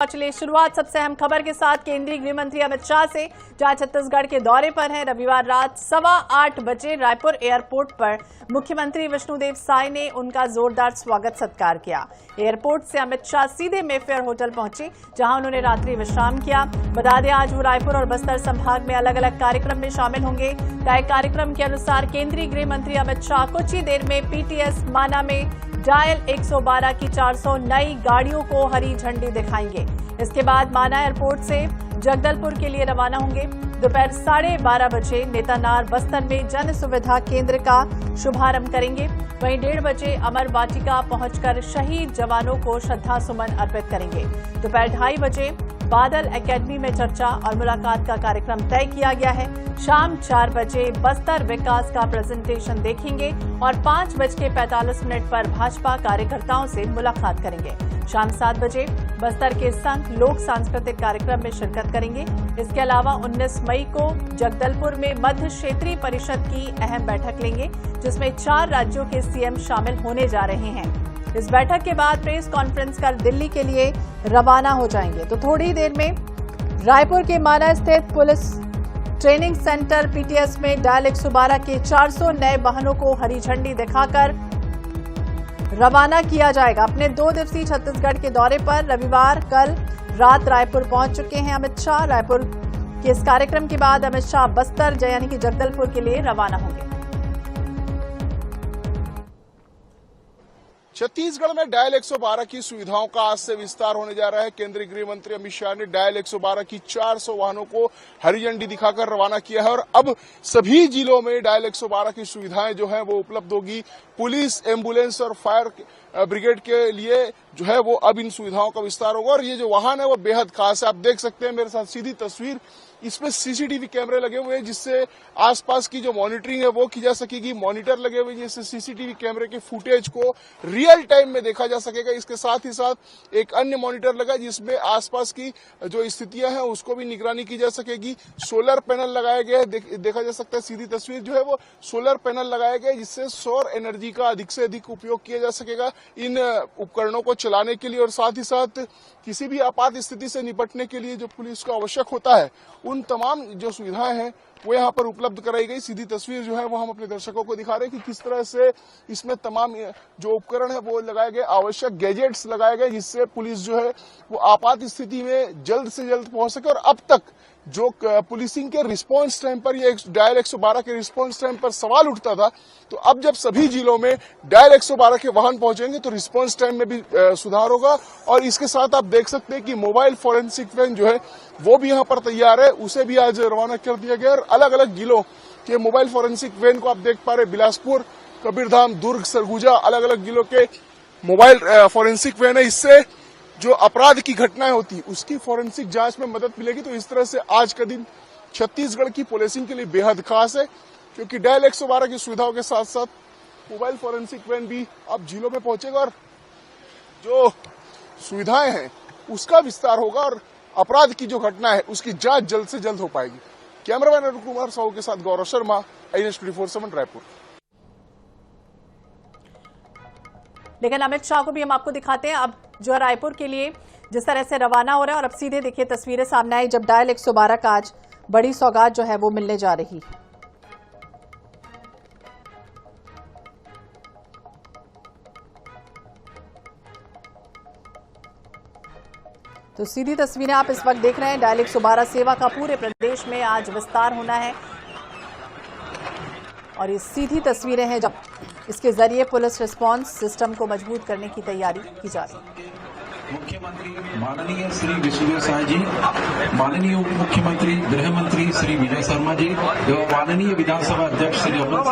चलिए शुरुआत सबसे अहम खबर के साथ केंद्रीय गृह मंत्री अमित शाह से, जहां छत्तीसगढ़ के दौरे पर हैं। रविवार रात 8:15 बजे रायपुर एयरपोर्ट पर मुख्यमंत्री विष्णुदेव साय ने उनका जोरदार स्वागत सत्कार किया। एयरपोर्ट से अमित शाह सीधे मेफेयर होटल पहुंचे, जहां उन्होंने रात्रि विश्राम किया। बता दें, आज वो रायपुर और बस्तर संभाग में अलग अलग कार्यक्रम में शामिल होंगे। तय कार्यक्रम के अनुसार केंद्रीय गृह मंत्री अमित शाह कुछ ही देर में पीटीएस माना में डायल 112 की 400 नई गाड़ियों को हरी झंडी दिखाएंगे। इसके बाद माना एयरपोर्ट से जगदलपुर के लिए रवाना होंगे। दोपहर 12:30 बजे नेतानार बस्तर में जन सुविधा केंद्र का शुभारंभ करेंगे। वहीं 1:30 बजे अमर वाटिका पहुंचकर शहीद जवानों को श्रद्धा सुमन अर्पित करेंगे। दोपहर 2:30 बजे बादल एकेडमी में चर्चा और मुलाकात का कार्यक्रम तय किया गया है। शाम 4 बजे बस्तर विकास का प्रेजेंटेशन देखेंगे और 5:45 पर भाजपा कार्यकर्ताओं से मुलाकात करेंगे। शाम 7 बजे बस्तर के संघ लोक सांस्कृतिक कार्यक्रम में शिरकत करेंगे। इसके अलावा 19 मई को जगदलपुर में मध्य क्षेत्रीय परिषद की अहम बैठक लेंगे, जिसमें 4 राज्यों के सीएम शामिल होने जा रहे हैं। इस बैठक के बाद प्रेस कॉन्फ्रेंस कर दिल्ली के लिए रवाना हो जाएंगे। तो थोड़ी देर में रायपुर के माना स्थित पुलिस ट्रेनिंग सेंटर पीटीएस में डायल 112 के 400 नए वाहनों को हरी झंडी दिखाकर रवाना किया जाएगा। अपने 2 दिवसीय छत्तीसगढ़ के दौरे पर रविवार कल रात रायपुर पहुंच चुके हैं अमित शाह। रायपुर के इस कार्यक्रम के बाद अमित शाह बस्तर यानी कि जगदलपुर के लिए रवाना होंगे। छत्तीसगढ़ में डायल 112 की सुविधाओं का आज से विस्तार होने जा रहा है। केंद्रीय गृह मंत्री अमित शाह ने डायल 112 की 400 वाहनों को हरी झंडी दिखाकर रवाना किया है और अब सभी जिलों में डायल 112 की सुविधाएं जो है वो उपलब्ध होगी। पुलिस, एम्बुलेंस और फायर ब्रिगेड के लिए जो है वो अब इन सुविधाओं का विस्तार होगा। और ये जो वाहन है वो बेहद खास है। आप देख सकते हैं मेरे साथ सीधी तस्वीर, इसमें सीसीटीवी कैमरे लगे हुए हैं, जिससे आसपास की जो मॉनिटरिंग है वो की जा सकेगी। मॉनिटर लगे हुए हैं, जिससे सीसीटीवी कैमरे के फुटेज को रियल टाइम में देखा जा सकेगा। इसके साथ ही साथ एक अन्य मॉनिटर लगा जिसमें आसपास की जो स्थितियां हैं उसको भी निगरानी की जा सकेगी। सोलर पैनल लगाए गए हैं, देखा जा सकता है सीधी तस्वीर जो है वो सोलर पैनल लगाए गए, जिससे सौर एनर्जी का अधिक से अधिक उपयोग किया जा सकेगा इन उपकरणों को चलाने के लिए। और साथ ही साथ किसी भी आपात स्थिति से निपटने के लिए जो पुलिस को आवश्यक होता है, उन तमाम जो सुविधाएं हैं वो यहाँ पर उपलब्ध कराई गई। सीधी तस्वीर जो है वो हम अपने दर्शकों को दिखा रहे हैं कि किस तरह से इसमें तमाम जो उपकरण है वो लगाए गए, आवश्यक गैजेट्स लगाए गए, जिससे पुलिस जो है वो आपात स्थिति में जल्द से जल्द पहुंच सके। और अब तक जो पुलिसिंग के रिस्पांस टाइम पर ये डायल 112 के रिस्पांस टाइम पर सवाल उठता था, तो अब जब सभी जिलों में डायल 112 के वाहन पहुंचेंगे तो रिस्पांस टाइम में भी सुधार होगा। और इसके साथ आप देख सकते हैं कि मोबाइल फोरेंसिक वैन जो है वो भी यहाँ पर तैयार है, उसे भी आज रवाना कर दिया गया। और अलग अलग जिलों के मोबाइल फोरेंसिक वैन को आप देख पा रहे, बिलासपुर, कबीरधाम, दुर्ग, सरगुजा, अलग अलग जिलों के मोबाइल फोरेंसिक वैन है। इससे जो अपराध की घटनाएं होती उसकी फोरेंसिक जांच में मदद मिलेगी। तो इस तरह से आज का दिन छत्तीसगढ़ की पुलिसिंग के लिए बेहद खास है, क्योंकि डायल 112 की सुविधाओं के साथ साथ मोबाइल फोरेंसिक वैन भी अब जिलों में पहुंचेगा और जो सुविधाएं हैं उसका विस्तार होगा और अपराध की जो घटना है उसकी जांच जल्द से जल्द हो पाएगी। कैमरामैन अरुण कुमार साहू के साथ गौरव शर्मा, INS 24/7 रायपुर। लेकिन अमित शाह को भी हम आपको दिखाते हैं अब जो रायपुर के लिए जिस तरह से रवाना हो रहा है। और अब सीधे देखिए तस्वीरें सामने आई जब डायल 112 का आज बड़ी सौगात जो है वो मिलने जा रही है। तो सीधी तस्वीरें आप इस वक्त देख रहे हैं। डायल 112 सेवा का पूरे प्रदेश में आज विस्तार होना है और ये सीधी तस्वीरें हैं जब इसके जरिए पुलिस रिस्पांस सिस्टम को मजबूत करने की तैयारी की जा रही है। मुख्यमंत्री माननीय श्री विष्णुदेव साय जी, माननीय उप मुख्यमंत्री गृह मंत्री श्री विजय शर्मा जी एवं माननीय विधानसभा अध्यक्ष श्री अमर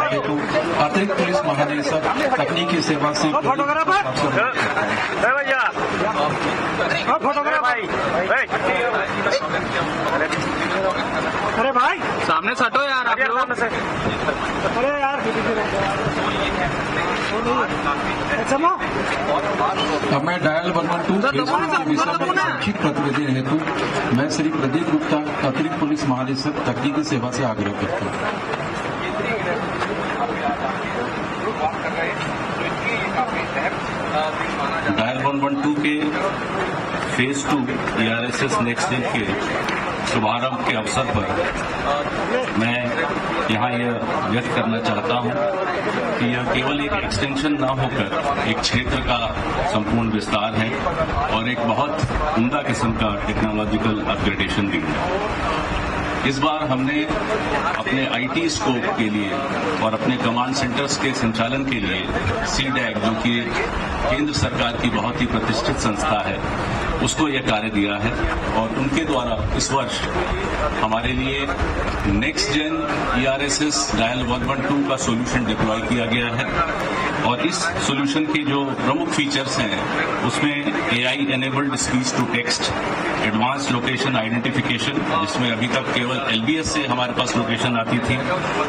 हेतु अतिरिक्त पुलिस महानिदेशक तकनीकी सेवा से अरे भाई सामने सटो यार आप लोग। अरे यार अब मैं डायल 112 के विषय में संक्षिप्त प्रतिवेदन हेतु मैं श्री प्रदीप गुप्ता अतिरिक्त पुलिस महानिदेशक तकनीकी सेवा से आग्रह करता हूँ। डायल 112 के फेज 2 ERSS नेक्स्ट डे के शुभारंभ के अवसर पर मैं यहाँ यह व्यक्त करना चाहता हूँ कि यह केवल एक एक्सटेंशन न होकर एक क्षेत्र का संपूर्ण विस्तार है और एक बहुत उम्दा किस्म का टेक्नोलॉजिकल अपग्रेडेशन भी है। इस बार हमने अपने IT स्कोप के लिए और अपने कमांड सेंटर्स के संचालन के लिए CDAC, जो कि केंद्र सरकार की बहुत ही प्रतिष्ठित संस्था है, उसको यह कार्य दिया है और उनके द्वारा इस वर्ष हमारे लिए नेक्स्ट जेन ERSS डायल 112 का सॉल्यूशन डिप्लॉय किया गया है और इस सॉल्यूशन के जो प्रमुख फीचर्स हैं उसमें AI enabled speech to text, advance location identification, जिसमें अभी तक केवल LBS से हमारे पास लोकेशन आती थी,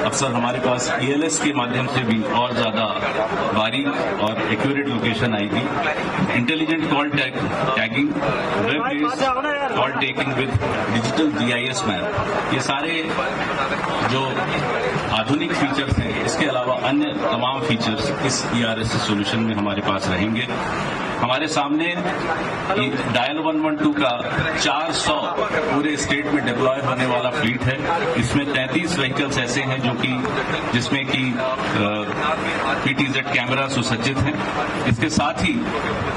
अक्सर हमारे पास ELS के माध्यम से भी और ज्यादा बारीक और एक्यूरेट लोकेशन आएगी, intelligent call tagging, web based call taking with digital GIS map, ये सारे जो आधुनिक फीचर्स हैं, इसके अलावा अन्य तमाम फीचर्स इस ERSS सॉल्यूशन में हमारे पास रहेंगे। हमारे सामने डायल 112 का 400 पूरे स्टेट में डिप्लॉय होने वाला फ्लीट है। इसमें 33 व्हीकल्स ऐसे हैं जो कि जिसमें कि PTZ कैमरा सुसज्जित हैं। इसके साथ ही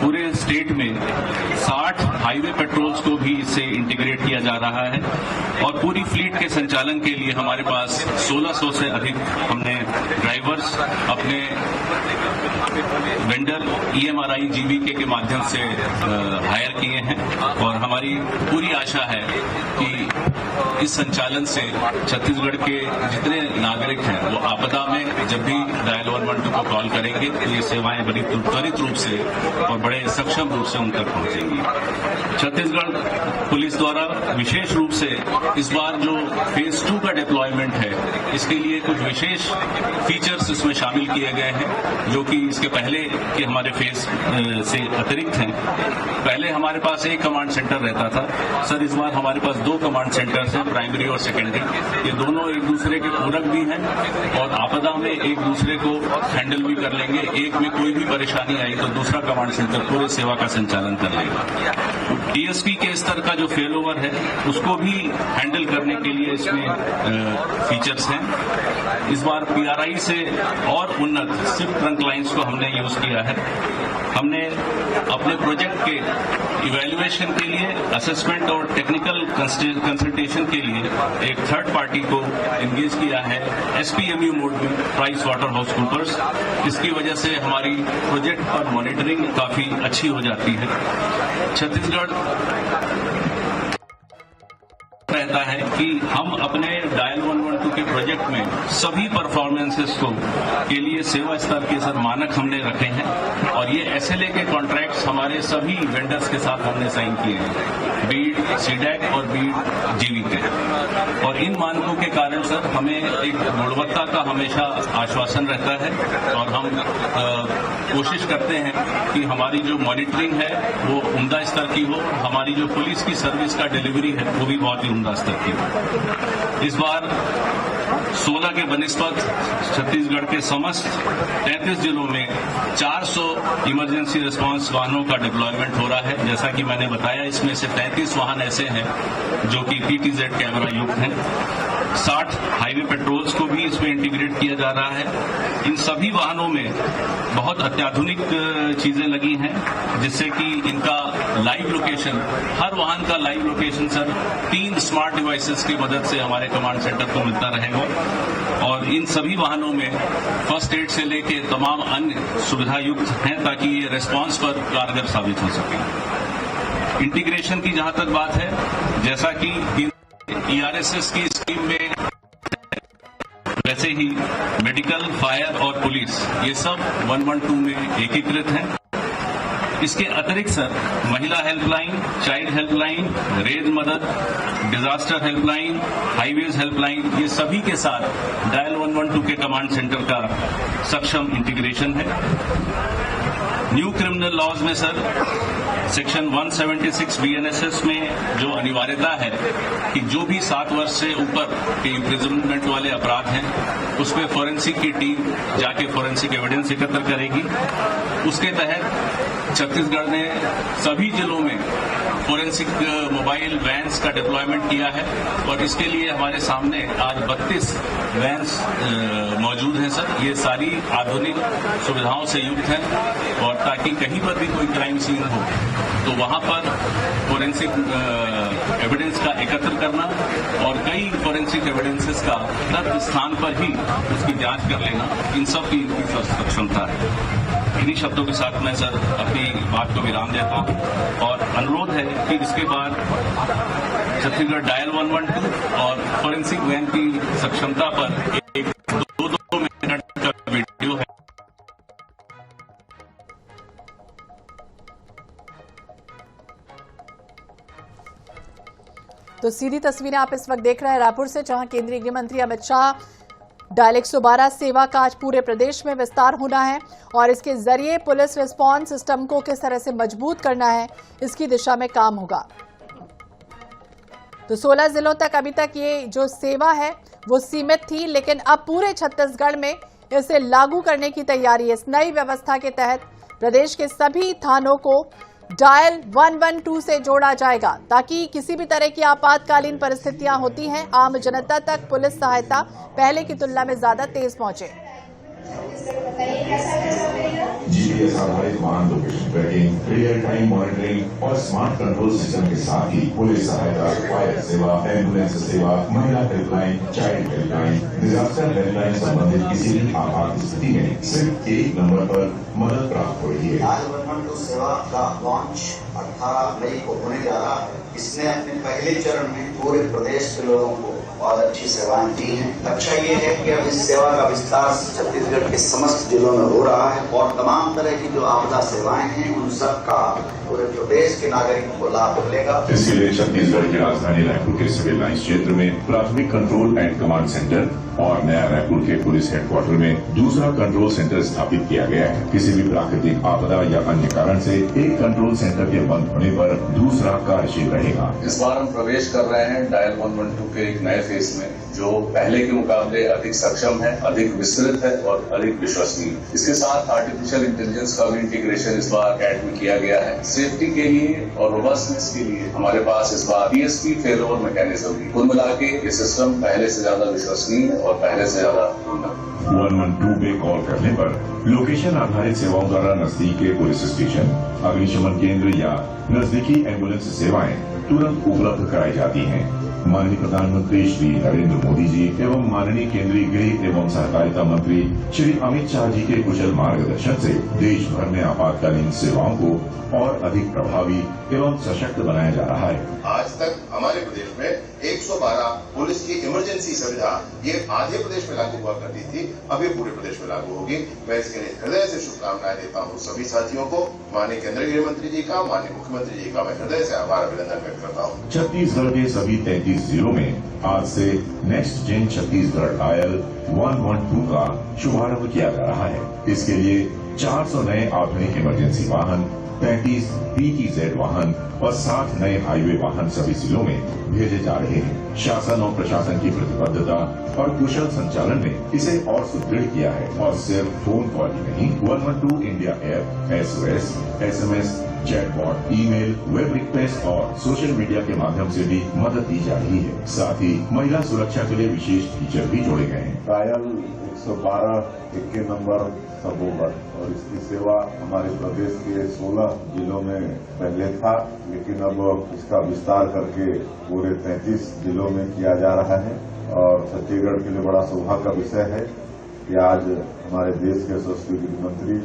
पूरे स्टेट में 60 हाईवे पेट्रोल्स को भी इससे इंटीग्रेट किया जा रहा है और पूरी फ्लीट के संचालन के लिए हमारे पास 1600 से अधिक हमने ड्राइवर्स अपने वेंडर EMRI GVK के माध्यम से हायर किए हैं और हमारी पूरी आशा है कि इस संचालन से छत्तीसगढ़ के जितने नागरिक हैं वो आपदा में जब भी डायल 112 को कॉल करेंगे तो ये सेवाएं बड़ी त्वरित रूप से और बड़े सक्षम रूप से उन तक पहुंचेंगी। छत्तीसगढ़ पुलिस द्वारा विशेष रूप से इस बार जो फेज 2 का डिप्लॉयमेंट है, इसके लिए कुछ विशेष फीचर्स इसमें शामिल किए गए हैं जो कि इसके पहले के हमारे फेज से अतिरिक्त हैं। पहले हमारे पास एक कमांड सेंटर रहता था सर, इस बार हमारे पास 2 कमांड सेंटर्स हैं, प्राइमरी और सेकेंडरी। ये दोनों एक दूसरे के पूरक भी हैं और आपदा में एक दूसरे को हैंडल भी कर लेंगे। एक में कोई भी परेशानी आई तो दूसरा कमांड सेंटर पूरे सेवा का संचालन कर लेगा। TSP के स्तर का जो फेल ओवर है उसको भी हैंडल करने के लिए इसमें फीचर्स हैं। इस बार PRI से और उन्नत स्विफ्ट ट्रंक लाइन्स को हमने यूज किया है। हमने अपने प्रोजेक्ट के इवैल्यूएशन के लिए, असेसमेंट और टेक्निकल कंसल्टेशन के लिए एक थर्ड पार्टी को एंगेज किया है SPMU मोड में, प्राइस वाटर हाउस कूपर्स। इसकी वजह से हमारी प्रोजेक्ट पर मॉनिटरिंग काफी अच्छी हो जाती है। छत्तीसगढ़ रहता है कि हम अपने डायल 112 के प्रोजेक्ट में सभी परफॉर्मेंसेस को के लिए सेवा स्तर के सर मानक हमने रखे हैं और ये SLA के कॉन्ट्रैक्ट्स हमारे सभी वेंडर्स के साथ हमने साइन किए हैं, बीड CDAC और बीड GVK। और इन मानकों के कारण सर हमें एक गुणवत्ता का हमेशा आश्वासन रहता है और हम कोशिश करते हैं कि हमारी जो मॉनिटरिंग है वो उम्दा स्तर की हो, हमारी जो पुलिस की सर्विस का डिलीवरी है वो भी बहुत ही उम्दा स्तर की हो। इस बार 16 के बनिस्पत छत्तीसगढ़ के समस्त 33 जिलों में 400 इमरजेंसी रिस्पांस वाहनों का डिप्लॉयमेंट हो रहा है। जैसा कि मैंने बताया, इसमें से 33 वाहन ऐसे हैं जो कि PTZ कैमरा युक्त हैं। 60 हाईवे पेट्रोल्स को भी इसमें इंटीग्रेट किया जा रहा है। इन सभी वाहनों में बहुत अत्याधुनिक चीजें लगी हैं जिससे कि इनका लाइव लोकेशन, हर वाहन का live location sir 3 smart devices की मदद से हमारे कमांड सेंटर को मिलता रहेगा और इन सभी वाहनों में फर्स्ट एड से लेके तमाम अन्य सुविधा युक्त हैं ताकि ये रेस्पॉन्स पर कारगर साबित हो सके। इंटीग्रेशन की जहां तक बात है, जैसा कि ERSS की स्कीम में वैसे ही मेडिकल, फायर और पुलिस ये सब 112 में एकीकृत हैं। इसके अतिरिक्त सर महिला हेल्पलाइन, चाइल्ड हेल्पलाइन, रेड मदद, डिजास्टर हेल्पलाइन, हाईवेज हेल्पलाइन, ये सभी के साथ डायल 112 के कमांड सेंटर का सक्षम इंटीग्रेशन है। न्यू क्रिमिनल लॉज में सर सेक्शन 176 BNSS में जो अनिवार्यता है कि जो भी 7 वर्ष से ऊपर के इम्प्रिजनमेंट वाले अपराध हैं उसमें फोरेंसिक की टीम जाके फोरेंसिक एविडेंस एकत्र करेगी। उसके तहत छत्तीसगढ़ ने सभी जिलों में फोरेंसिक मोबाइल वैन्स का डिप्लॉयमेंट किया है और इसके लिए हमारे सामने आज 32 वैन्स मौजूद हैं सर। ये सारी आधुनिक सुविधाओं से युक्त हैं और ताकि कहीं पर भी कोई क्राइम सीन हो तो वहां पर फोरेंसिक एविडेंस का एकत्र करना और कई फोरेंसिक एविडेंसेस का तब स्थान पर ही उसकी जांच कर लेना, इन सब की इनकी सक्षमता है। इन्हीं शब्दों के साथ मैं सर अपनी बात को विराम देता हूं और अनुरोध है कि इसके बाद छत्तीसगढ़ डायल 112 और फोरेंसिक वैन की सक्षमता पर एक 2 मिनट का वीडियो है। तो सीधी तस्वीरें आप इस वक्त देख रहे हैं रायपुर से, जहां केंद्रीय गृह मंत्री अमित शाह डायल 112 सेवा का आज पूरे प्रदेश में विस्तार होना है और इसके जरिए पुलिस रिस्पांस सिस्टम को किस तरह से मजबूत करना है इसकी दिशा में काम होगा। तो 16 जिलों तक अभी तक ये जो सेवा है वो सीमित थी, लेकिन अब पूरे छत्तीसगढ़ में इसे लागू करने की तैयारी है। इस नई व्यवस्था के तहत प्रदेश के सभी थानों को डायल 112 से जोड़ा जाएगा ताकि किसी भी तरह की आपातकालीन परिस्थितियां होती हैं, आम जनता तक पुलिस सहायता पहले की तुलना में ज्यादा तेज पहुंचे। जीपीएस आधारित वाहन location tracking, real time monitoring और स्मार्ट कंट्रोल सिस्टम के साथ ही पुलिस सहायता, फायर सेवा, एम्बुलेंस सेवा, महिला helpline, child helpline, disaster helpline संबंधित किसी भी आपात स्थिति में सिर्फ एक नंबर पर मदद प्राप्त हो रही है। डायल 112 सेवा का लॉन्च 18 मई को होने जा रहा है। इसने अपने पहले चरण में पूरे प्रदेश के लोगों को बहुत अच्छी सेवाएं दी हैं। अच्छा ये है कि अब इस सेवा का विस्तार छत्तीसगढ़ के समस्त जिलों में हो रहा है और तमाम तरह की जो आपदा सेवाएं हैं उन सब का पूरे प्रदेश के नागरिकों को लाभ मिलेगा। इसके लिए छत्तीसगढ़ की राजधानी रायपुर के सिविल लाइंस क्षेत्र में प्राथमिक कंट्रोल एंड कमांड सेंटर और नया रायपुर के पुलिस हेडक्वार्टर में दूसरा कंट्रोल सेंटर स्थापित किया गया है। किसी भी प्राकृतिक आपदा या अन्य कारण से एक कंट्रोल सेंटर के बंद होने पर दूसरा कार्यशील रहेगा। इस बार हम प्रवेश कर रहे हैं डायल 112 के एक नए फेज में, जो पहले के मुकाबले अधिक सक्षम है, अधिक विस्तृत है और अधिक विश्वसनीय। इसके साथ आर्टिफिशियल इंटेलिजेंस का भी इंटीग्रेशन इस बार ऐड में किया गया है। सेफ्टी के लिए और रोबस्टनेस के लिए हमारे पास इस बार PSP फेल ओवर मैकेनिज्म भी। कुल मिला के ये सिस्टम पहले से ज्यादा विश्वसनीय और पहले से ज्यादा उन्नत। 112 पे कॉल करने पर लोकेशन आधारित सेवाओं द्वारा नजदीक के पुलिस स्टेशन, अग्निशमन केंद्र या नजदीकी एम्बुलेंस सेवाएं तुरंत उपलब्ध कराई जाती हैं। माननीय प्रधानमंत्री श्री नरेंद्र मोदी जी एवं माननीय केंद्रीय गृह एवं सहकारिता मंत्री श्री अमित शाह जी के कुशल मार्गदर्शन से देश भर में आपातकालीन सेवाओं को और अधिक प्रभावी एवं सशक्त बनाया जा रहा है। आज तक हमारे प्रदेश में 112 पुलिस की इमरजेंसी सुविधा ये आधे प्रदेश में लागू हुआ करती थी, अभी पूरे प्रदेश में लागू होगी। मैं इसके लिए हृदय से शुभकामनाएं देता हूं सभी साथियों को। माननीय केंद्रीय गृह मंत्री जी का, माननीय मुख्यमंत्री जी का मैं हृदय से आभार अभिनंदन व्यक्त करता हूं। छत्तीसगढ़ के सभी 33 जिलों में आज से नेक्स्ट जेन छत्तीसगढ़ डायल 112 का शुभारंभ किया जा रहा है। इसके लिए 400 नए आधुनिक इमरजेंसी वाहन, 35 PTZ वाहन और 60 नए हाईवे वाहन सभी जिलों में भेजे जा रहे हैं। शासन और प्रशासन की प्रतिबद्धता और कुशल संचालन ने इसे और सुदृढ़ किया है और सिर्फ फोन कॉल ही नहीं, 112 India app, SOS, SMS, chatbot, email, web request और सोशल मीडिया के माध्यम से भी मदद दी जा रही है। साथ ही महिला सुरक्षा के लिए विशेष फीचर भी जोड़े गए हैं। डायल 112 21 नंबर सबोगढ़ और इसकी सेवा हमारे प्रदेश के 16 जिलों में पहले था, लेकिन अब इसका विस्तार करके पूरे 33 जिलों में किया जा रहा है। और छत्तीसगढ़ के लिए बड़ा सौभाग्य का विषय है कि आज हमारे देश के यशस्वी गृह मंत्री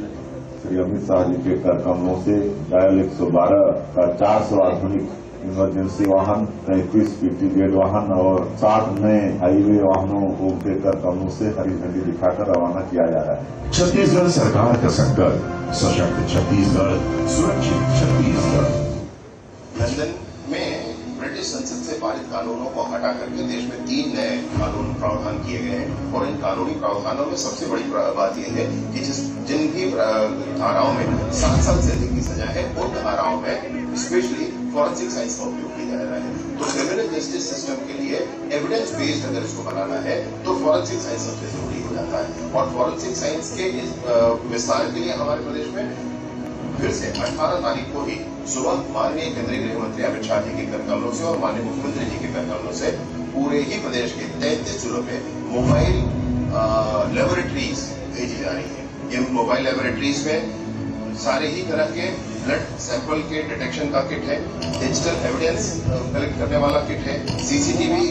श्री अमित शाह जी के कर कमलों से डायल 112 का 400 आधुनिक इमरजेंसी वाहन, 35 PTZ वाहन और 60 नए हाईवे वाहनों को उनके कर कमलों से हरी झंडी दिखाकर रवाना किया जा रहा है। छत्तीसगढ़ सरकार का संकल्प, सशक्त छत्तीसगढ़, सुरक्षित छत्तीसगढ़। लंदन में ब्रिटिश संसद से पारित कानूनों को हटा करके देश में 3 नए कानून प्रावधान किए गए हैं और इन कानूनी प्रावधानों में सबसे बड़ी बात यह है कि जिन भी धाराओं में 7 साल से अधिक की सजा है उन धाराओं में स्पेशली फॉरेंसिक साइंस का उपयोग किया जा रहा है। तो क्रिमिनल जस्टिस सिस्टम के लिए एविडेंस बेस्ड अगर इसको बनाना है तो फॉरेंसिक साइंस सबसे जरूरी हो जाता है और फॉरेंसिक साइंस के इस विस्तार के लिए हमारे प्रदेश में फिर से 18 तारीख को ही सुबह माननीय केंद्रीय गृह मंत्री अमित शाह जी के कर कमलों से और माननीय मुख्यमंत्री जी के कर कमलों से पूरे ही प्रदेश के 33 जिलों में मोबाइल लेबोरेटरीज भेजी जा रही है। इन मोबाइल लेबोरेटरीज में सारे ही तरह के ब्लड सैंपल के डिटेक्शन का किट है, डिजिटल एविडेंस कलेक्ट करने वाला किट है, सीसीटीवी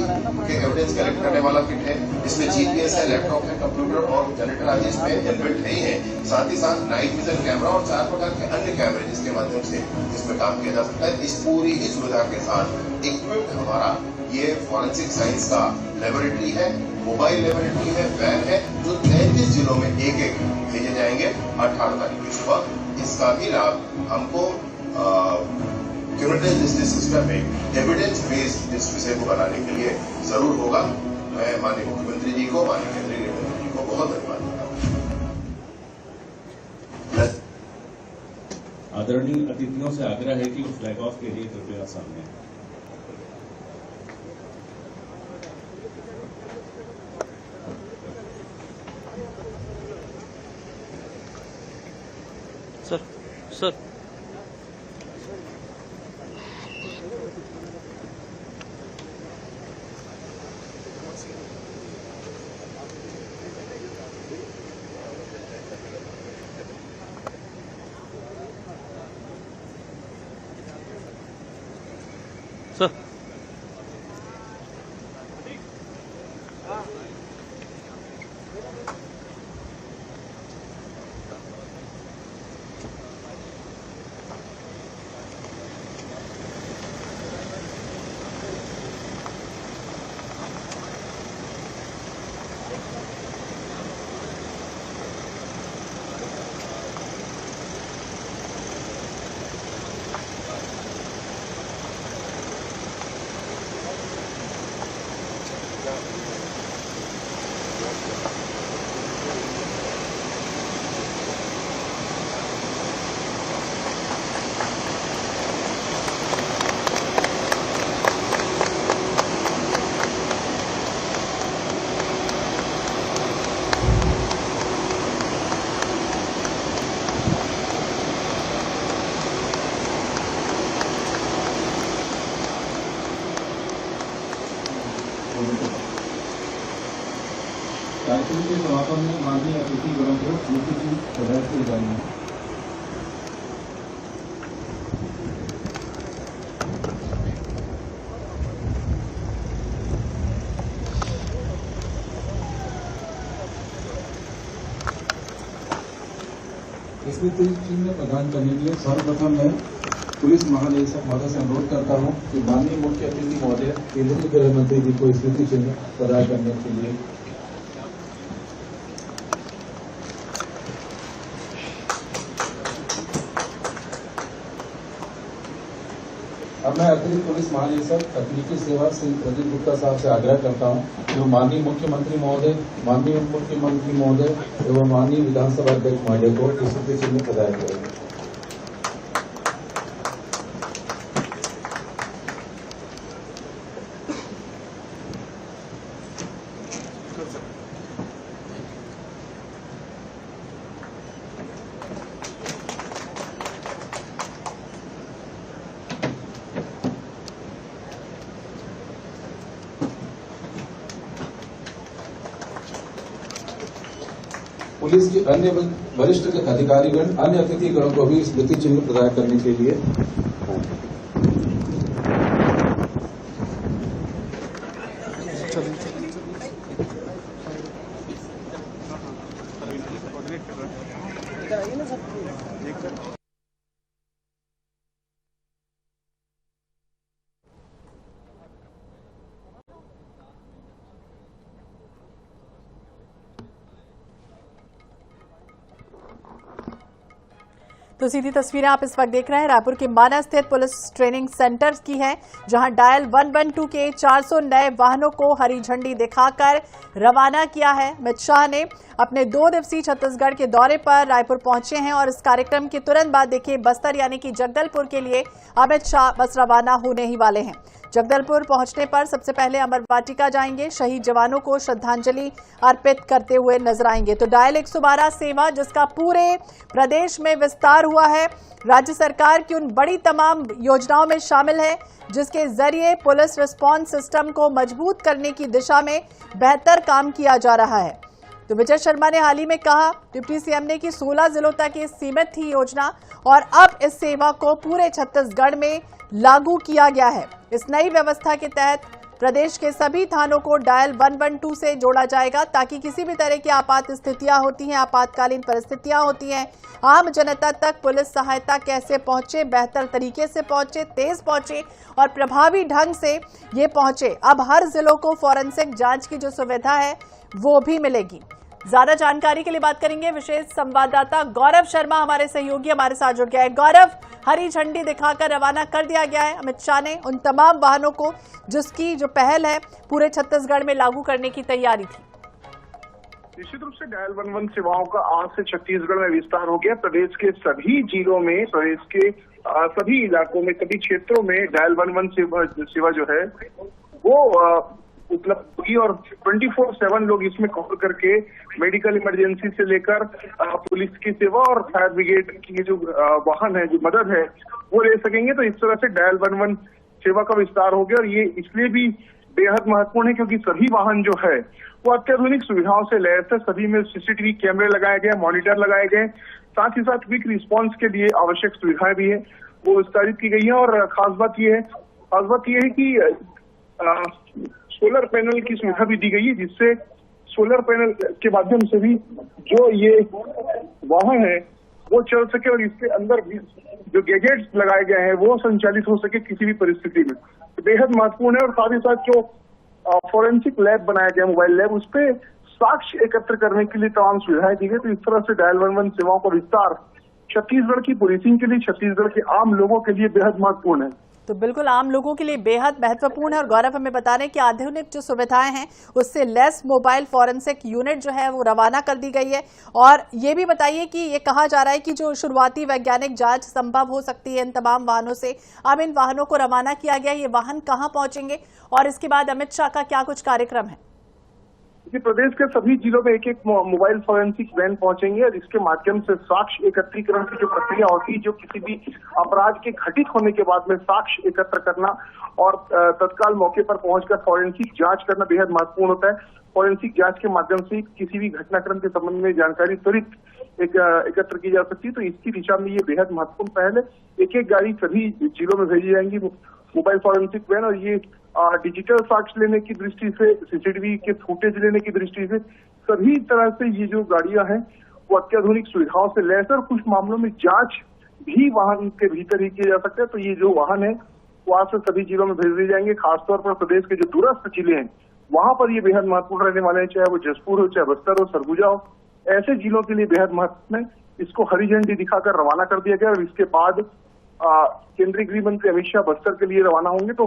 के एविडेंस कलेक्ट करने वाला किट है, इसमें जीपीएस है, लैपटॉप है, कंप्यूटर और जनरेटर आदि इसमें इनबिल्ट नहीं है। साथ ही साथ नाइट विजन कैमरा और 4 प्रकार के अन्य कैमरे जिसके माध्यम से इसमें काम किया जा सकता है। इस पूरी ही सुविधा के साथ इक्विप्ड हमारा ये फॉरेंसिक साइंस का लेबोरेटरी है, मोबाइल लेबोरेटरी है, वैन है, जो 33 जिलों में एक भेजे जाएंगे 18 तारीख की सुबह। इसका भी लाभ हमको क्रिमिनल जस्टिस सिस्टम में एविडेंस बेस्ड इस विषय को बनाने के लिए जरूर होगा। मैं माननीय मुख्यमंत्री जी को, माननीय केंद्रीय गृह मंत्री जी को बहुत धन्यवाद देता हूँ। आदरणीय अतिथियों से आग्रह है कि वो फ्लैग ऑफ के लिए कृपया सामने आएं। सर कार्यक्रम के समापन में माननीय अतिथिगणों को स्मृति की प्रदान की जाएगी। स्मृति चिन्ह प्रदान करने के लिए सर्वप्रथम मैं पुलिस महानिदेशक महोदय से अनुरोध करता हूं कि माननीय मुख्य अतिथि महोदय केंद्रीय गृह मंत्री जी को स्मृति चिन्ह प्रदान करने के लिए अब मैं अतिरिक्त पुलिस महानिदेशक तकनीकी सेवा श्री प्रदीप गुप्ता साहब से आग्रह करता हूं कि माननीय मुख्यमंत्री महोदय, माननीय मुख्यमंत्री महोदय एवं माननीय विधानसभा अध्यक्ष महोदय को स्मृति चिन्ह प्रदान करें। पुलिस के अन्य वरिष्ठ अधिकारीगण अन्य अतिथिगणों को भी स्मृति चिन्ह प्रदान करने के लिए तो सीधी तस्वीरें आप इस वक्त देख रहे हैं रायपुर के माना स्थित पुलिस ट्रेनिंग सेंटर की हैं, जहां डायल 112 के 400 नए वाहनों को हरी झंडी दिखाकर रवाना किया है अमित शाह ने। अपने 2 दिवसीय छत्तीसगढ़ के दौरे पर रायपुर पहुंचे हैं और इस कार्यक्रम के तुरंत बाद देखिए बस्तर यानी कि जगदलपुर के लिए अमित शाह बस रवाना होने ही वाले हैं। जगदलपुर पहुंचने पर सबसे पहले अमर वाटिका जाएंगे, शहीद जवानों को श्रद्धांजलि अर्पित करते हुए नजर आएंगे। तो डायल 112 सेवा जिसका पूरे प्रदेश में विस्तार हुआ है, राज्य सरकार की उन बड़ी तमाम योजनाओं में शामिल है जिसके जरिए पुलिस रिस्पांस सिस्टम को मजबूत करने की दिशा में बेहतर काम किया जा रहा है। तो विजय शर्मा ने हाल ही में कहा डिप्टी सीएम ने कि 16 जिलों तक ये सीमित थी योजना और अब इस सेवा को पूरे छत्तीसगढ़ में लागू किया गया है। इस नई व्यवस्था के तहत प्रदेश के सभी थानों को डायल 112 से जोड़ा जाएगा ताकि किसी भी तरह की आपात स्थितियां होती हैं, आपातकालीन परिस्थितियां होती हैं, आम जनता तक पुलिस सहायता कैसे पहुंचे, बेहतर तरीके से पहुंचे, तेज पहुंचे और प्रभावी ढंग से ये पहुंचे। अब हर जिलों को फॉरेंसिक जांच की जो सुविधा है वो भी मिलेगी। ज्यादा जानकारी के लिए बात करेंगे, विशेष संवाददाता गौरव शर्मा हमारे सहयोगी हमारे साथ जुड़ गया है। गौरव, हरी झंडी दिखाकर रवाना कर दिया गया है अमित शाह ने उन तमाम वाहनों को जिसकी जो पहल है पूरे छत्तीसगढ़ में लागू करने की तैयारी थी। निश्चित रूप से डायल 111 सेवाओं का आज से छत्तीसगढ़ में विस्तार हो गया। प्रदेश के सभी जिलों में, प्रदेश के सभी इलाकों में, सभी क्षेत्रों में डायल 111 सेवा जो है वो उपलब्ध होगी और 24/7 लोग इसमें कॉल करके मेडिकल इमरजेंसी से लेकर पुलिस की सेवा और फायर ब्रिगेड की जो वाहन है, जो मदद है, वो ले सकेंगे। तो इस तरह से डायल 111 सेवा का विस्तार हो गया और ये इसलिए भी बेहद महत्वपूर्ण है क्योंकि सभी वाहन जो है वो अत्याधुनिक सुविधाओं से लैस है। सभी में सीसीटीवी कैमरे लगाए गए, मॉनिटर लगाए गए, साथ ही साथ क्विक रिस्पॉन्स के लिए आवश्यक सुविधाएं भी है वो विस्तारित की गई है। और खास बात यह है कि सोलर पैनल की सुविधा भी दी गई है जिससे सोलर पैनल के माध्यम से भी जो ये वाहन है वो चल सके और इसके अंदर भी जो गैजेट्स लगाए गए हैं वो संचालित हो सके किसी भी परिस्थिति में। तो बेहद महत्वपूर्ण है और साथ ही साथ जो फॉरेंसिक लैब बनाया गया, मोबाइल लैब, उस पर साक्ष्य एकत्र करने के लिए तमाम सुविधाएं दी गई। तो इस तरह से डायल 111 सेवाओं का विस्तार छत्तीसगढ़ की पुलिसिंग के लिए, छत्तीसगढ़ के आम लोगों के लिए बेहद महत्वपूर्ण है। तो बिल्कुल आम लोगों के लिए बेहद महत्वपूर्ण है और गौरव हमें बता रहे हैं कि आधुनिक जो सुविधाएं हैं उससे लेस मोबाइल फॉरेंसिक यूनिट जो है वो रवाना कर दी गई है। और ये भी बताइए कि ये कहा जा रहा है कि जो शुरुआती वैज्ञानिक जांच संभव हो सकती है इन तमाम वाहनों से, अब इन वाहनों को रवाना किया गया। ये वाहन कहाँ पहुंचेंगे और इसके बाद अमित शाह का क्या कुछ कार्यक्रम है? प्रदेश के सभी जिलों में एक मोबाइल फॉरेंसिक वैन पहुंचेंगे और इसके माध्यम से साक्ष्य एकत्रीकरण की जो प्रक्रिया होती है, जो किसी भी अपराध के घटित होने के बाद में साक्ष्य एकत्र करना और तत्काल मौके पर पहुंचकर फॉरेंसिक जांच करना बेहद महत्वपूर्ण होता है। फॉरेंसिक जांच के माध्यम से किसी भी घटनाक्रम के संबंध में जानकारी त्वरित एकत्र की जा सकती है। तो इसकी दिशा में ये बेहद महत्वपूर्ण पहल है। एक गाड़ी सभी जिलों में भेजी जाएंगी मोबाइल फॉरेंसिक वैन और ये डिजिटल साक्ष्य लेने की दृष्टि से, सीसीटीवी के फुटेज लेने की दृष्टि से, सभी तरह से ये जो गाड़ियां हैं वो अत्याधुनिक सुविधाओं से लैस है और कुछ मामलों में जांच भी वाहन के भीतर ही किया जा सकता है। तो ये जो वाहन है वो आज से सभी जिलों में भेज दिए जाएंगे। खासतौर पर प्रदेश के जो दूरस्थ जिले हैं वहां पर ये बेहद महत्वपूर्ण रहने वाले हैं, चाहे वो जसपुर हो, चाहे बस्तर हो, सरगुजा हो, ऐसे जिलों के लिए बेहद महत्वपूर्ण है। इसको हरी झंडी दिखाकर रवाना कर दिया गया और इसके बाद केंद्रीय गृह मंत्री अमित शाह बस्तर के लिए रवाना होंगे। तो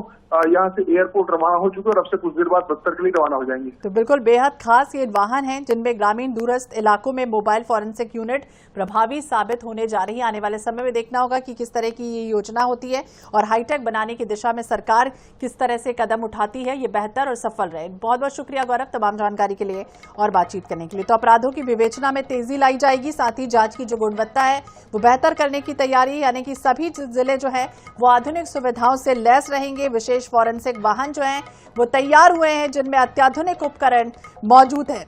यहाँ से एयरपोर्ट रवाना हो चुके और अब से कुछ देर बाद बस्तर के लिए रवाना हो जाएंगे। तो बिल्कुल बेहद खास ये वाहन हैं जिनमें ग्रामीण दूरस्थ इलाकों में मोबाइल फॉरेंसिक यूनिट प्रभावी साबित होने जा रही है। आने वाले समय में देखना होगा कि किस तरह की ये योजना होती है और हाईटेक बनाने की दिशा में सरकार किस तरह से कदम उठाती है, ये बेहतर और सफल रहे। बहुत बहुत शुक्रिया गौरव तमाम जानकारी के लिए और बातचीत करने के लिए। तो अपराधों की विवेचना में तेजी लाई जाएगी, साथ ही जांच की जो गुणवत्ता है वो बेहतर करने की तैयारी, यानी कि सभी जिले जो है वो आधुनिक सुविधाओं से लैस रहेंगे। विशेष फॉरेंसिक वाहन जो हैं वो तैयार हुए हैं जिनमें अत्याधुनिक उपकरण मौजूद है।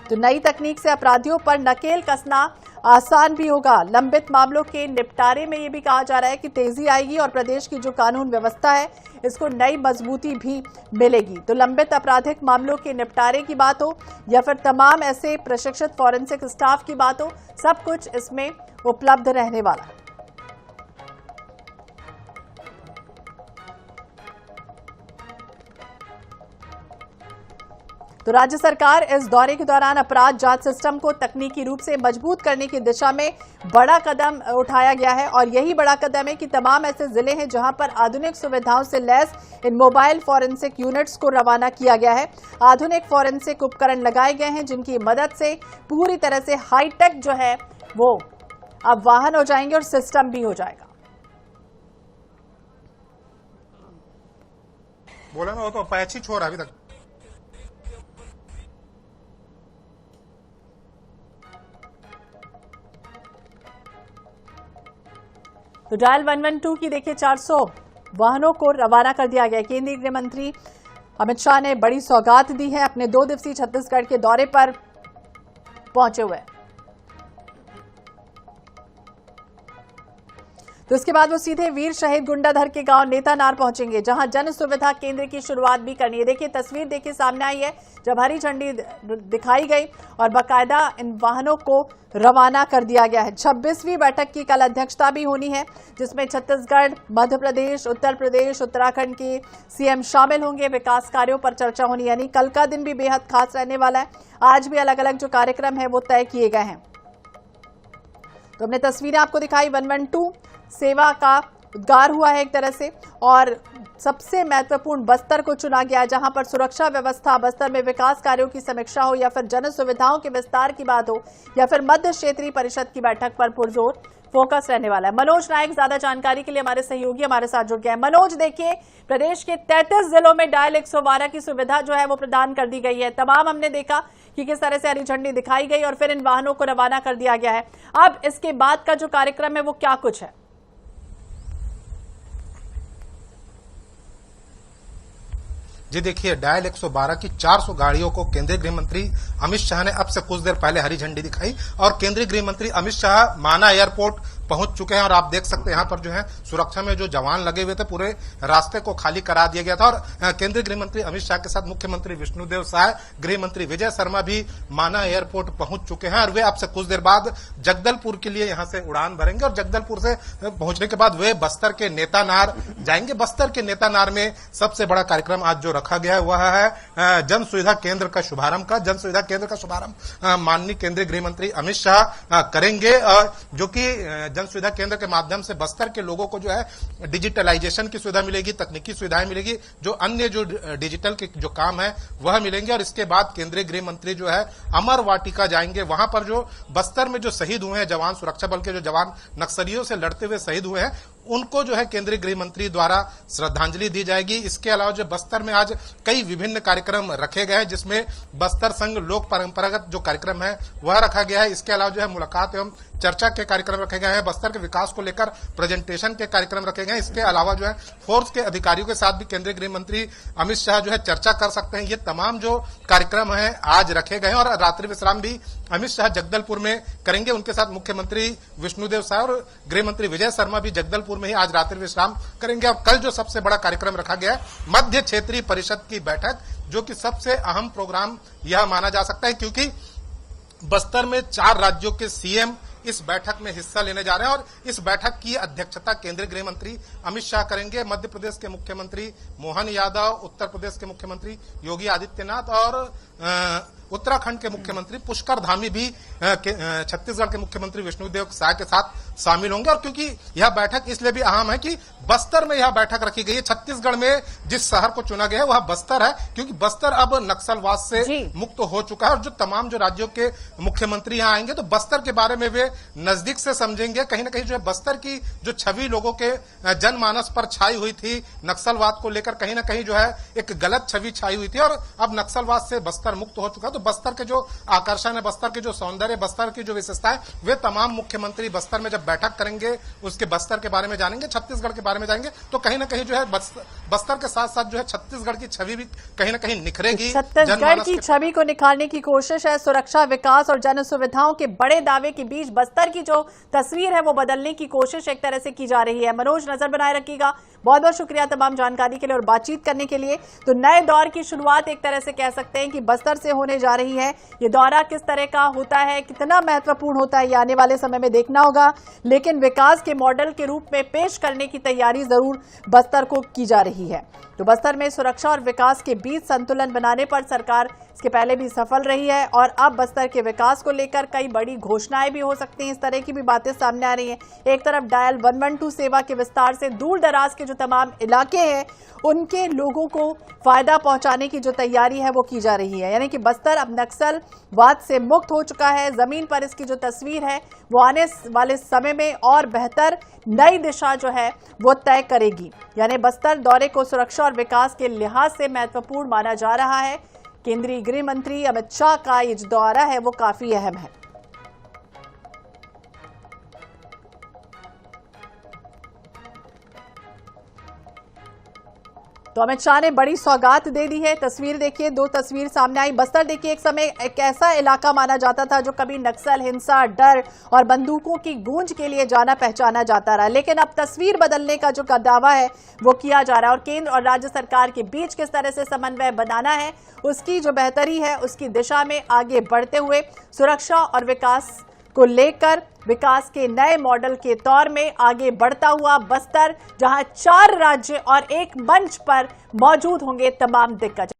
तो नई तकनीक से अपराधियों पर नकेल कसना आसान भी होगा। लंबित मामलों के निपटारे में ये भी कहा जा रहा है कि तेजी आएगी और प्रदेश की जो कानून व्यवस्था है इसको नई मजबूती भी मिलेगी। तो लंबित आपराधिक मामलों के निपटारे की बात हो या फिर तमाम ऐसे प्रशिक्षित फॉरेंसिक स्टाफ की बात हो, सब कुछ इसमें उपलब्ध रहने वाला है। तो राज्य सरकार इस दौरे के दौरान अपराध जांच सिस्टम को तकनीकी रूप से मजबूत करने की दिशा में बड़ा कदम उठाया गया है और यही बड़ा कदम है कि तमाम ऐसे जिले हैं जहां पर आधुनिक सुविधाओं से लैस इन मोबाइल फॉरेंसिक यूनिट्स को रवाना किया गया है। आधुनिक फॉरेंसिक उपकरण लगाए गए हैं जिनकी मदद से पूरी तरह से हाईटेक जो है वो अब वाहन हो जाएंगे और सिस्टम भी हो जाएगा। बोला ना, वो तो पैच ही छोड़ अभी तक। तो डायल 112 की देखिए 400 वाहनों को रवाना कर दिया गया। केंद्रीय गृह मंत्री अमित शाह ने बड़ी सौगात दी है, अपने 2 दिवसीय छत्तीसगढ़ के दौरे पर पहुंचे हुए। तो इसके बाद वो सीधे वीर शहीद गुंडाधर के गांव नेतानार पहुंचेंगे जहां जन सुविधा केंद्र की शुरुआत भी करनी है। देखिए तस्वीर देखिए सामने आई है जब हरी झंडी दिखाई गई और बाकायदा इन वाहनों को रवाना कर दिया गया है। 26वीं बैठक की कल अध्यक्षता भी होनी है जिसमें छत्तीसगढ़, मध्य प्रदेश, उत्तर प्रदेश, उत्तराखंड के सीएम शामिल होंगे। विकास कार्यों पर चर्चा होनी, यानी कल का दिन भी बेहद खास रहने वाला है। आज भी अलग अलग जो कार्यक्रम है वो तय किए गए हैं। तो हमने तस्वीरें आपको दिखाई। 112 सेवा का उद्गार हुआ है एक तरह से और सबसे महत्वपूर्ण बस्तर को चुना गया जहां पर सुरक्षा व्यवस्था, बस्तर में विकास कार्यों की समीक्षा हो या फिर जन सुविधाओं के विस्तार की बात हो या फिर मध्य क्षेत्रीय परिषद की बैठक पर पुरजोर फोकस रहने वाला है। मनोज नायक ज्यादा जानकारी के लिए हमारे सहयोगी हमारे साथ जुड़ गए हैं। मनोज, देखिए प्रदेश के 33 जिलों में डायल 112 की सुविधा जो है वो प्रदान कर दी गई है। तमाम हमने देखा कि किस तरह से हरी झंडी दिखाई गई और फिर इन वाहनों को रवाना कर दिया गया है। अब इसके बाद का जो कार्यक्रम है वो क्या कुछ है? जी देखिए, डायल 112 की 400 गाड़ियों को केंद्रीय गृह मंत्री अमित शाह ने अब से कुछ देर पहले हरी झंडी दिखाई और केंद्रीय गृह मंत्री अमित शाह माना एयरपोर्ट पहुंच चुके हैं और आप देख सकते हैं यहाँ पर जो है सुरक्षा में जो जवान लगे हुए थे पूरे रास्ते को खाली करा दिया गया था और केंद्रीय गृह मंत्री अमित शाह के साथ मुख्यमंत्री विष्णुदेव साय, गृह मंत्री विजय शर्मा भी माना एयरपोर्ट पहुंच चुके हैं और वे अब से कुछ देर बाद जगदलपुर के लिए यहाँ से उड़ान भरेंगे और जगदलपुर से पहुंचने के बाद वे बस्तर के नेतानार जाएंगे। बस्तर के नेतानार में सबसे बड़ा कार्यक्रम आज जो रखा गया है वह है जन सुविधा केंद्र का शुभारंभ का। जन सुविधा केंद्र का शुभारंभ माननीय केंद्रीय गृह मंत्री अमित शाह करेंगे जो कि जन सुविधा केंद्र के माध्यम से बस्तर के लोगों को जो है डिजिटलाइजेशन की सुविधा मिलेगी, तकनीकी सुविधाएं मिलेगी, जो अन्य जो डिजिटल के जो काम है वह मिलेंगे। और इसके बाद केंद्रीय गृह मंत्री जो है अमर वाटिका जाएंगे, वहां पर जो बस्तर में जो शहीद हुए हैं जवान, सुरक्षा बल के जो जवान नक्सलियों से लड़ते हुए शहीद हुए हैं उनको जो है केंद्रीय गृह मंत्री द्वारा श्रद्धांजलि दी जाएगी। इसके अलावा जो बस्तर में आज कई विभिन्न कार्यक्रम रखे गए हैं जिसमें बस्तर संघ लोक परंपरागत जो कार्यक्रम है वह रखा गया है। इसके अलावा जो है मुलाकात एवं चर्चा के कार्यक्रम रखे गए हैं, बस्तर के विकास को लेकर प्रेजेंटेशन के कार्यक्रम रखे गए हैं। इसके अलावा जो है फोर्स के अधिकारियों के साथ भी केंद्रीय गृह मंत्री अमित शाह जो है चर्चा कर सकते हैं। ये तमाम जो कार्यक्रम है आज रखे गए हैं और रात्रि विश्राम भी अमित शाह जगदलपुर में करेंगे। उनके साथ मुख्यमंत्री विष्णुदेव साय और गृह मंत्री विजय शर्मा भी जगदलपुर में ही आज रात्रि विश्राम करेंगे। और कल जो सबसे बड़ा कार्यक्रम रखा गया है मध्य क्षेत्रीय परिषद की बैठक, जो कि सबसे अहम प्रोग्राम यह माना जा सकता है क्योंकि बस्तर में 4 राज्यों के सीएम इस बैठक में हिस्सा लेने जा रहे हैं और इस बैठक की अध्यक्षता केंद्रीय गृह मंत्री अमित शाह करेंगे। मध्य प्रदेश के मुख्यमंत्री मोहन यादव, उत्तर प्रदेश के मुख्यमंत्री योगी आदित्यनाथ और उत्तराखंड के मुख्यमंत्री पुष्कर धामी भी छत्तीसगढ़ के मुख्यमंत्री विष्णुदेव साय के साथ शामिल होंगे। और क्योंकि यह बैठक इसलिए भी अहम है कि बस्तर में यह बैठक रखी गई है। छत्तीसगढ़ में जिस शहर को चुना गया है वह बस्तर है क्योंकि बस्तर अब नक्सलवाद से मुक्त हो चुका है और जो तमाम जो राज्यों के मुख्यमंत्री यहाँ आएंगे तो बस्तर के बारे में वे नजदीक से समझेंगे। कहीं ना कहीं जो है बस्तर की जो छवि लोगों के जनमानस पर छाई हुई थी नक्सलवाद को लेकर, कहीं ना कहीं जो है एक गलत छवि छाई हुई थी और अब नक्सलवाद से बस्तर मुक्त हो चुका है। तो बस्तर के जो आकर्षण है, बस्तर के जो सौंदर्य, बस्तर की जो विशेषता है, वे तमाम मुख्यमंत्री बस्तर में जब बैठक करेंगे उसके बस्तर के बारे में जानेंगे, छत्तीसगढ़ के बारे में जाएंगे। तो कहीं ना कहीं जो है बस्तर के साथ साथ जो है छत्तीसगढ़ की छवि भी कहीं ना कहीं निखरेगी। छत्तीसगढ़ की छवि को निखारने की कोशिश है। सुरक्षा, विकास और जन सुविधाओं के बड़े दावे के बीच बस्तर की जो तस्वीर है वो बदलने की कोशिश एक तरह से की जा रही है। मनोज, नजर बनाए रखिएगा। बहुत बहुत शुक्रिया तमाम जानकारी के लिए और बातचीत करने के लिए। तो नए दौर की शुरुआत एक तरह से कह सकते हैं कि बस्तर से होने जा रही है। ये दौरा किस तरह का होता है, कितना महत्वपूर्ण होता है, ये आने वाले समय में देखना होगा, लेकिन विकास के मॉडल के रूप में पेश करने की तैयारी जरूर बस्तर को की जा रही है। तो बस्तर में सुरक्षा और विकास के बीच संतुलन बनाने पर सरकार इसके पहले भी सफल रही है और अब बस्तर के विकास को लेकर कई बड़ी घोषणाएं भी हो सकती हैं। इस तरह की भी बातें सामने आ रही हैं। एक तरफ डायल 112 सेवा के विस्तार से दूर दराज के जो तमाम इलाके हैं उनके लोगों को फायदा पहुंचाने की जो तैयारी है वो की जा रही है, यानी कि बस्तर अब नक्सलवाद से मुक्त हो चुका है। जमीन पर इसकी जो तस्वीर है वो आने वाले समय में और बेहतर नई दिशा जो है वो तय करेगी। यानी बस्तर दौरे को सुरक्षा और विकास के लिहाज से महत्वपूर्ण माना जा रहा है। केंद्रीय गृह मंत्री अमित शाह का ये जो दौरा है वो काफी अहम है। तो अमित शाह ने बड़ी सौगात दे दी है। तस्वीर देखिए, दो तस्वीर सामने आई। बस्तर देखिए, एक समय एक ऐसा इलाका माना जाता था जो कभी नक्सल, हिंसा, डर और बंदूकों की गूंज के लिए जाना पहचाना जाता रहा, लेकिन अब तस्वीर बदलने का जो दावा है वो किया जा रहा है और केंद्र और राज्य सरकार के बीच किस तरह से समन्वय बनाना है उसकी जो बेहतरी है उसकी दिशा में आगे बढ़ते हुए सुरक्षा और विकास को लेकर विकास के नए मॉडल के तौर में आगे बढ़ता हुआ बस्तर, जहां 4 राज्य और एक मंच पर मौजूद होंगे तमाम दिग्गज।